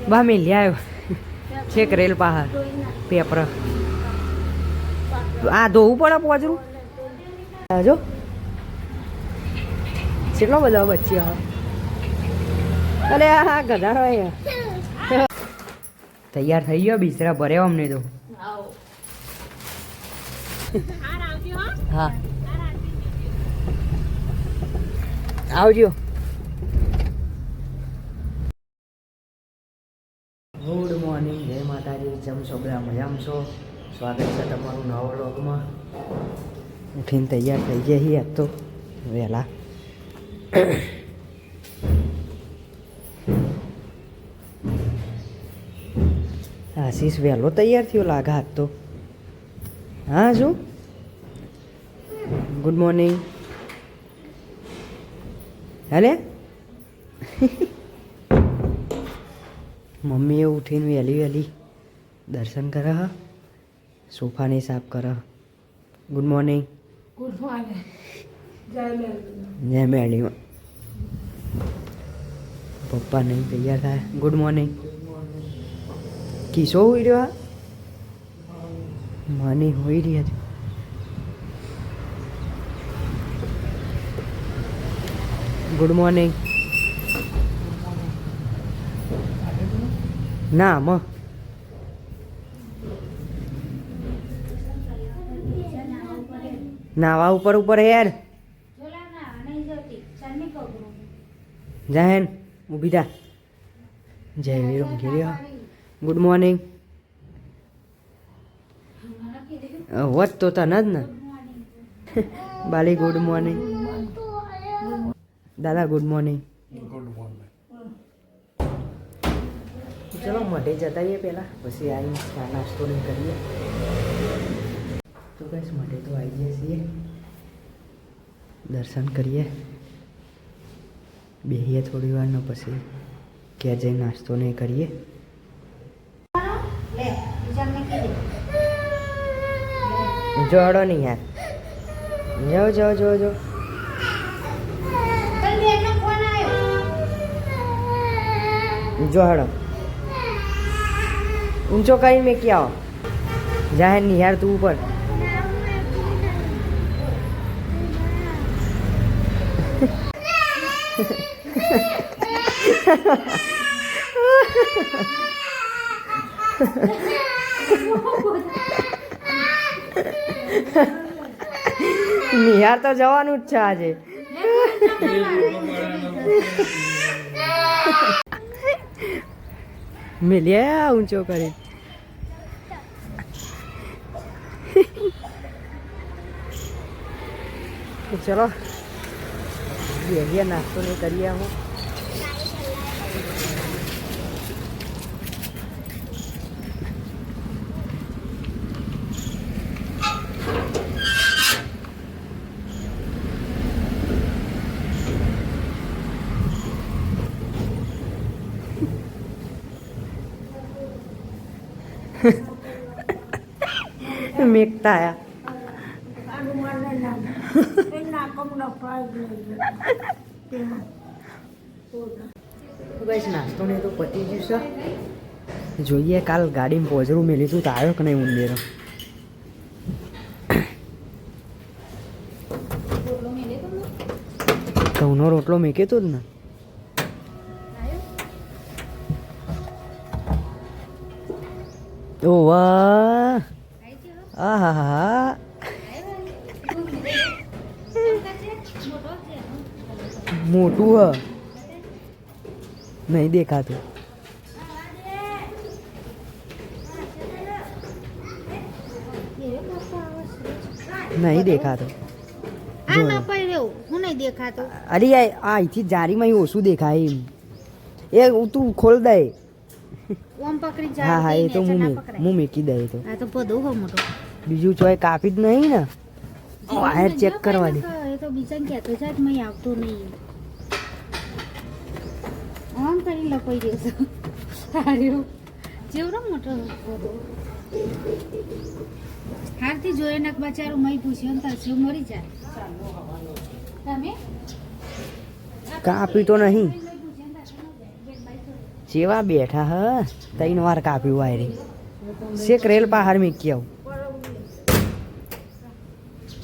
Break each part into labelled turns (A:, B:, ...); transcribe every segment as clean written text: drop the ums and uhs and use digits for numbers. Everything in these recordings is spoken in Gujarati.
A: બા મેં લે આવ્યો છેક રેલ પહાડ પેપર આ ધોવું પડે પોચરું જો કેટલો બધો બચ્ચી હવે અરે હા ગધાડો તૈયાર થઈ ગયો બિસ્તરા ભર્યો અમને તો હા આવજો ગુડ મોર્નિંગ જય માતાજી જમ છો બધા મજામાં છો સ્વાગત છે તમારું નવા વ્લોગમાં ઉઠીને તૈયાર થઈ ગયા છીએ આજ તો વહેલા આશીષ વહેલો તૈયાર થયો લાગે આજ તો હા શું ગુડ મોર્નિંગ હેલે મમ્મીએ ઉઠીને વહેલી વહેલી દર્શન કરે હ સોફાને સાફ કરે ગુડ મોર્નિંગ
B: ગુડ મોર્નિંગ
A: જય મેળીમાં પપ્પા નહીં તૈયાર થાય ગુડ મોર્નિંગ કિશો હોઈ રહ્યો માની હોઈ રહી હતી ગુડ મોર્નિંગ ના મ નાવા ઉપર ઉપર યાર જહેન ઊભી થા જય વીર ઘેર્યા ગુડ મોર્નિંગ વત તો તને જ ને બાલી ગુડ મોર્નિંગ દાદા ગુડ મોર્નિંગ ચલો મઢે જતા રહીએ પહેલાં પછી આવીને ચા નાસ્તો નહીં કરીએ તો કઈશ મઢે તો આવી જઈએ છીએ દર્શન કરીએ બેહીએ થોડી વાર ને પછી ક્યાં જઈ નાસ્તો નહીં કરીએ જોડો નહીં યાર જાઓ જાઓ જો હડો ઊંચો કરીને મેં ક્યાં આવો જાહેર નિહાર તું ઉપર નિહાર તો જવાનું જ છે આજે મિલ્યા ઊંચો કરી ચલો નાસ્તો નહીં કરીએ હું મેકતા આયા નાસ્તો ને તો પતી ગયું છે જોઈએ કાલ ગાડીમાં પોજરું મેં લીધું તો આવ્યો કે નહીં ઉંદેરો ઘઉંનો રોટલો મેકે તો જ ને ઓ વાહ આ હા હા મોટું હ નહીં દેખાતું નહીં દેખાતું અરે અહીંથી જારીમાં ઓછું દેખાય એમ એ તું ખોલ દે હા હા એ તો હું મેકી દે તો બીજું ચોય કાપી જ નહીં ને વાયર ચેક કરવા દે
B: તો બીજા કહેતો છે મેં આવતો નહીં આમ કરી લપાઈ દેશે સારું જેવડો મોટો હારથી જોયે નાક બચારું મય પૂછ્યું ને તરસ્યું મરી જાય તમે
A: કાપી તો નહીં જેવા બેઠા હ 3 વાર કાપ્યું વાયરી શેક રેલ બહાર મૂકી આવું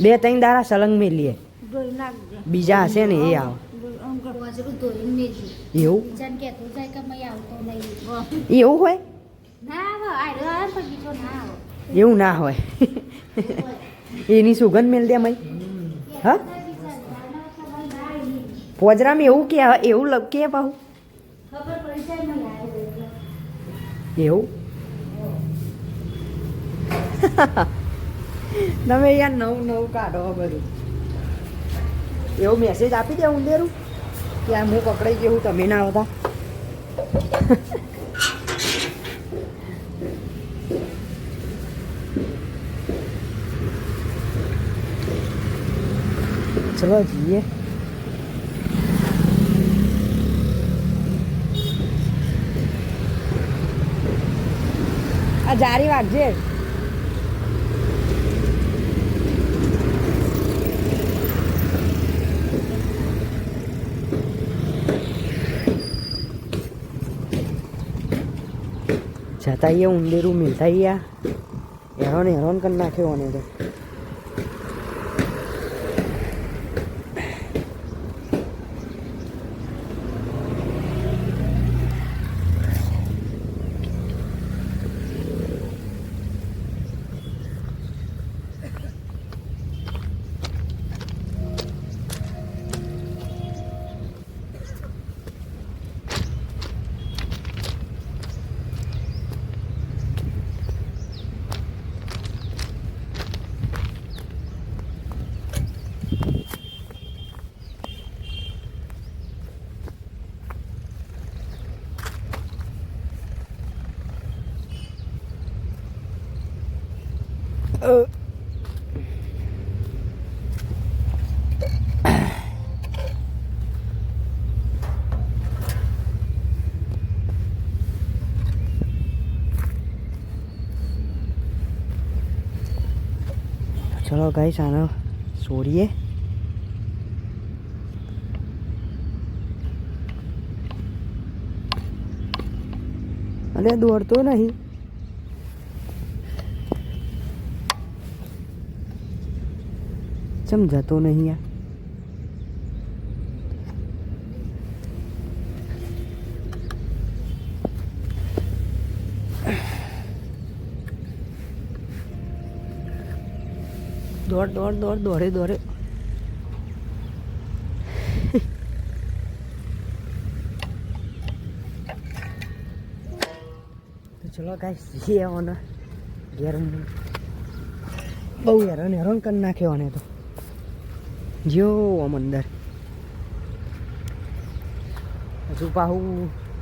A: 2-3 દાડા સલંગ મેલીએ બીજા હશે ને એ આવ એવું એવું હોય એવું ના હોય એની સુગંધ મેલ દે મય હા પોજરામાં એવું કે એવું કે પાહું એવું તમે યાર નવું કાઢો બધું એવું મેસેજ આપી દે ઉંદેરું કે આ હું પકડાઈ ગયું તમે ના આવતા ચલો જઈએ આ જારી વાગજે જતા અહીંયા ઉંદેરું મિલતા અહીંયા હેરોન કરી નાખ્યો અને તો ચલો ગાઈસ આનો છોડીએ અરે દોડતો નહીં ચમ જતો નહીં યાર દોડે તો ચલો ગાઈસ જઈએ આવવાના ઘેર બહુ હેરાન કરી નાખ્યો અને તો જો આમ અંદર હજુ પાહું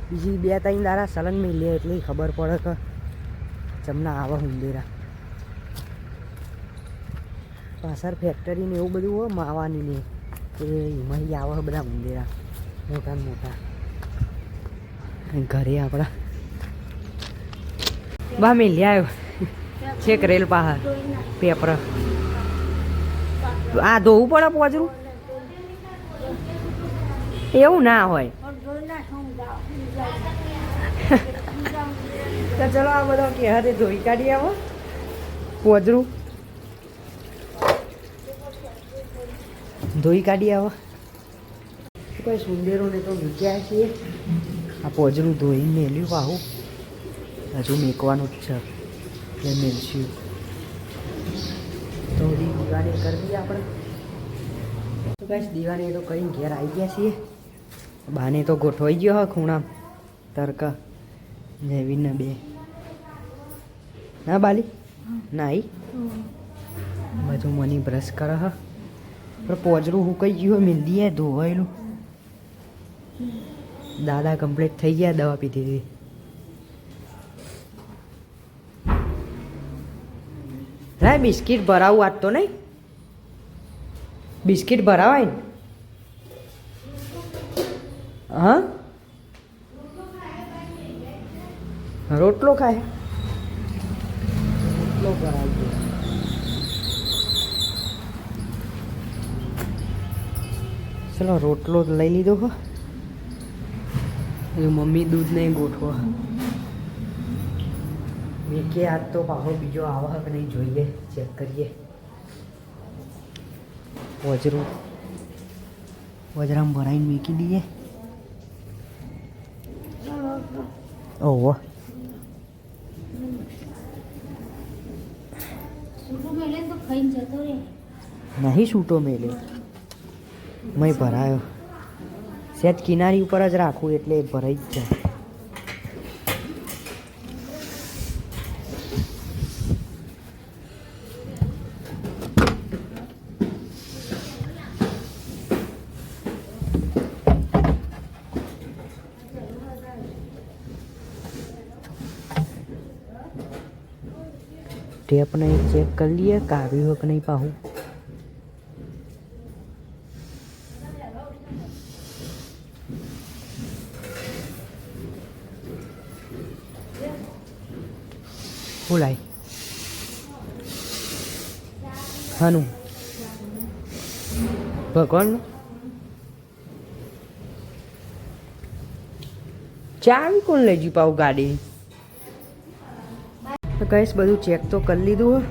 A: બીજી 2-3 દાડા સલંગ મેં લે એટલે ખબર પડે કે ચમના આવે ઉંદેરા પાછળ ફેક્ટરી ને એવું બધું હોય માવાની ને એ એમાં આવે બધા ઉંદેરા મોટા ને મોટા ઘરે આપણા બા મેં લે આવ્યો છેક રેલ પહાડ પેપર આ ધોવું પડે પોજરું એવું ના હોય તો ચલો આ બધો કે હાથે ધોઈ કાઢી આવો પોજરું ધોઈ કાઢી આવો કોઈ સુંદરોને તો મૂક્યા છીએ આ પોજરું ધોઈ મેલ્યું પાહું હજુ મેકવાનું જ છે એટલે મેલશું તો દીવાની કરી દઈએ આપણે તો કઈ દીવાની તો કઈ ઘેર આવી ગયા છીએ બાને તો ગોઠવાઈ ગયો હા ખૂણા તરકા જયવીને 2 ના બાલી નાઈ બધું મની બ્રશ કરે હા પણ પોજરું હુકાઈ ગયું મેં દઈએ ધોવાયેલું દાદા કમ્પ્લીટ થઈ ગયા દવા પીધી હતી રાય બિસ્કિટ ભરાવું આજ તો નહીં બિસ્કિટ ભરાવાય ને હા રોટલો ખાય રોટલો ભરાઈ ગયો ચલો રોટલો લઈ લીધો હો. મમ્મી દૂધ નહીં ગોઠવો. મેં કે આજ તો પાછો બીજો આવા કે નહીં જોઈએ, ચેક કરીએ. વજરામ ભરાઈને મૂકી દઈએ. ઓહો નહીં છૂટો મેલે મેં ભરાયો. સેજ કિનારી ઉપર જ રાખું એટલે ભરાઈ જ જાય. ટેપ નહીં ચેક કરી લઈએ કાવ્યું કે નહીં પાહું. શું લાય હાનું ભગવાનનું ચાવી કોણ લઈ જી પાવું ગાડી. તો કહીશ બધું ચેક તો કરી લીધું.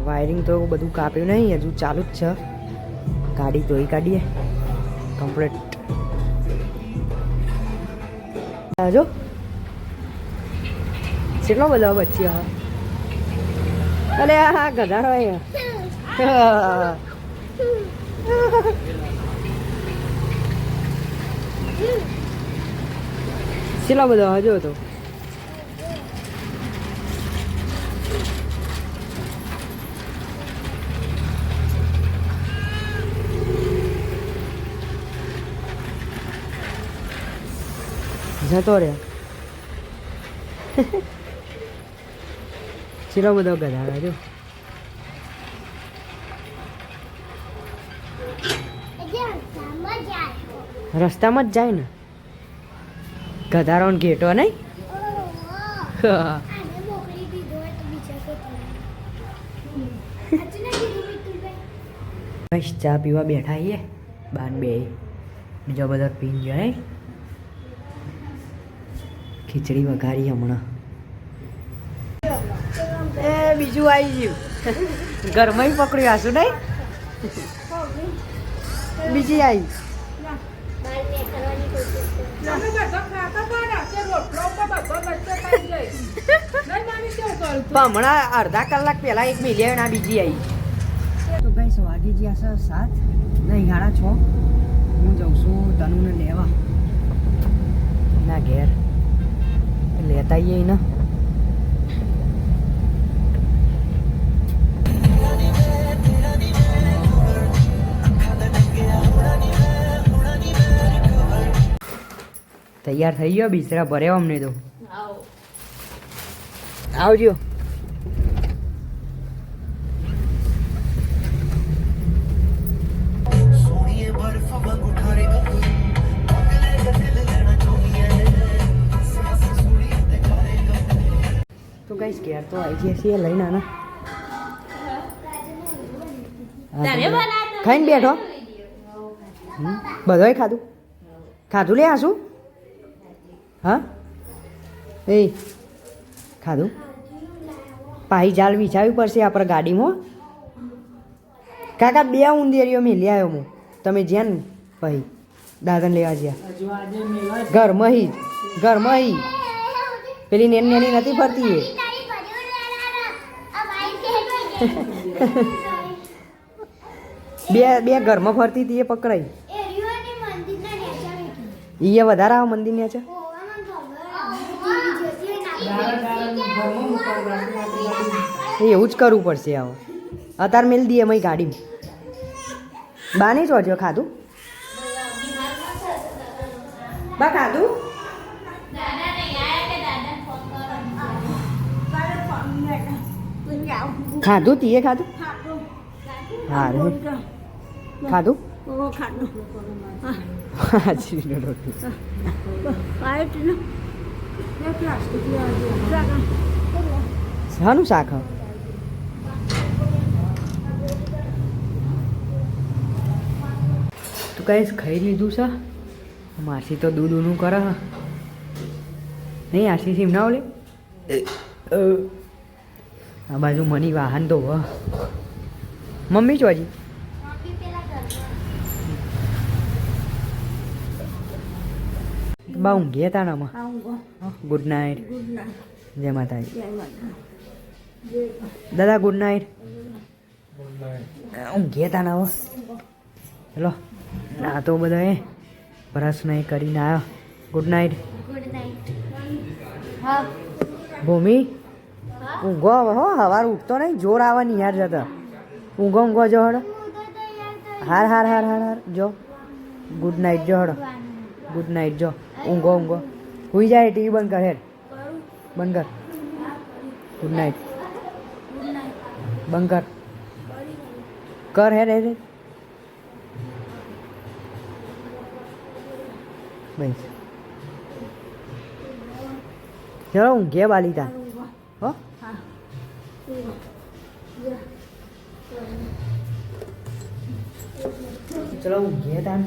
A: વાયરિંગ તો બધું કાપ્યું નહીં, હજુ ચાલુ જ છે. ગાડી ધોઈ કાઢીએ કમ્પ્લીટ. જો કેટલો બધો બચ્ચી હા. અરે હા ગધાડો કેટલો બધો હજો તો. જતો રે ચેલો બધો ગધાડો જો. રસ્તામાં જ જાય ને ગધાડો ને ઘેટો નહીં. બસ ચા પીવા બેઠા છીએ બાન બે બીજો બધો પીન જાય. ખીચડી વઘારી હમણાં. એ બીજું આવી ગયું ઘરમાં પકડ્યું આશું નહીં. બીજી આવી હમણાં અડધા કલાક પહેલા એક મિલી આવી, આ બીજી આવી. તો ભાઈ વાગી ગયા છે 7 નહીં 6:30. હું જાઉં છું તનુને લેવા ના ઘેર. લેતા આવીએ ને. તૈયાર થઈ ગયો બિસ્તરા ભર્યો અમને તો. આવજો. તો ગાઈસ ઘેર તો આવી ગયા છીએ લઈને આના. ખાઈને બેઠો બધોય ખાધું ખાધું લે આશું. હા એ ખાધું. પાહી જાલ વિછાવી પડશે આપણે ગાડીમાં. કાકા 2 ઉંદેરીઓ મેલી આવ્યો હું. તમે જ્યાં ને પછી દાદાને લેવા જ્યાં ઘરમાં હી પેલી નેની નથી ફરતી એ. બે ઘરમાં ફરતી હતી એ પકડાઈ. એ વધારે આવે મંદિર ને છે. એવું જ કરવું પડશે. આવો અત્યારે મેલ દઈએ મય ગાડી. બાની જ હોજો ખાધું બા ખાધું. ખાધું તીએ ખાધું. સારું ખાધું. શાનું શાક? તો તો કાંઈ ખાઈ લીધું છે માસી તો દૂધ ઊનું કરે હ નહીં આશી સીમ ના ઓલે આ બાજુ મની વાહન તો હ મમ્મી છો હજી બા ઊંઘી હતા ને આમાં ગુડ નાઇટ જય માતાજી દાદા ગુડ નાઇટ ઊંઘી હતા ને હવે ચલો ના તો બધા એ બ્રશ નહીં કરીને આવ્યો ગુડ નાઇટ ભૂમિ ઊંઘો હવે હો સવાર ઉઠતો નહીં જોર આવે નહીં યાર જતા ઊંઘો ઊંઘો જો હડો હાર હાર હાર હાર હાર જો ગુડ નાઇટ જો હડો ગુડ નાઇટ જો ઊંઘો ઊંઘો હુઈ જાય ટીવી બંધ કર હેડ બંધ કર ગુડ નાઇટ બંધ કર કર હેડ હેડ બસ ચલો ઊંઘે બાલિતા હો ચલો ઊંઘે તાન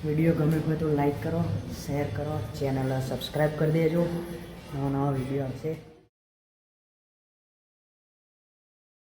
A: વિડીયો ગમે હોય તો લાઈક કરો શેર કરો ચેનલ સબસ્ક્રાઈબ કરી દેજો નવા નવા વિડીયો આવશે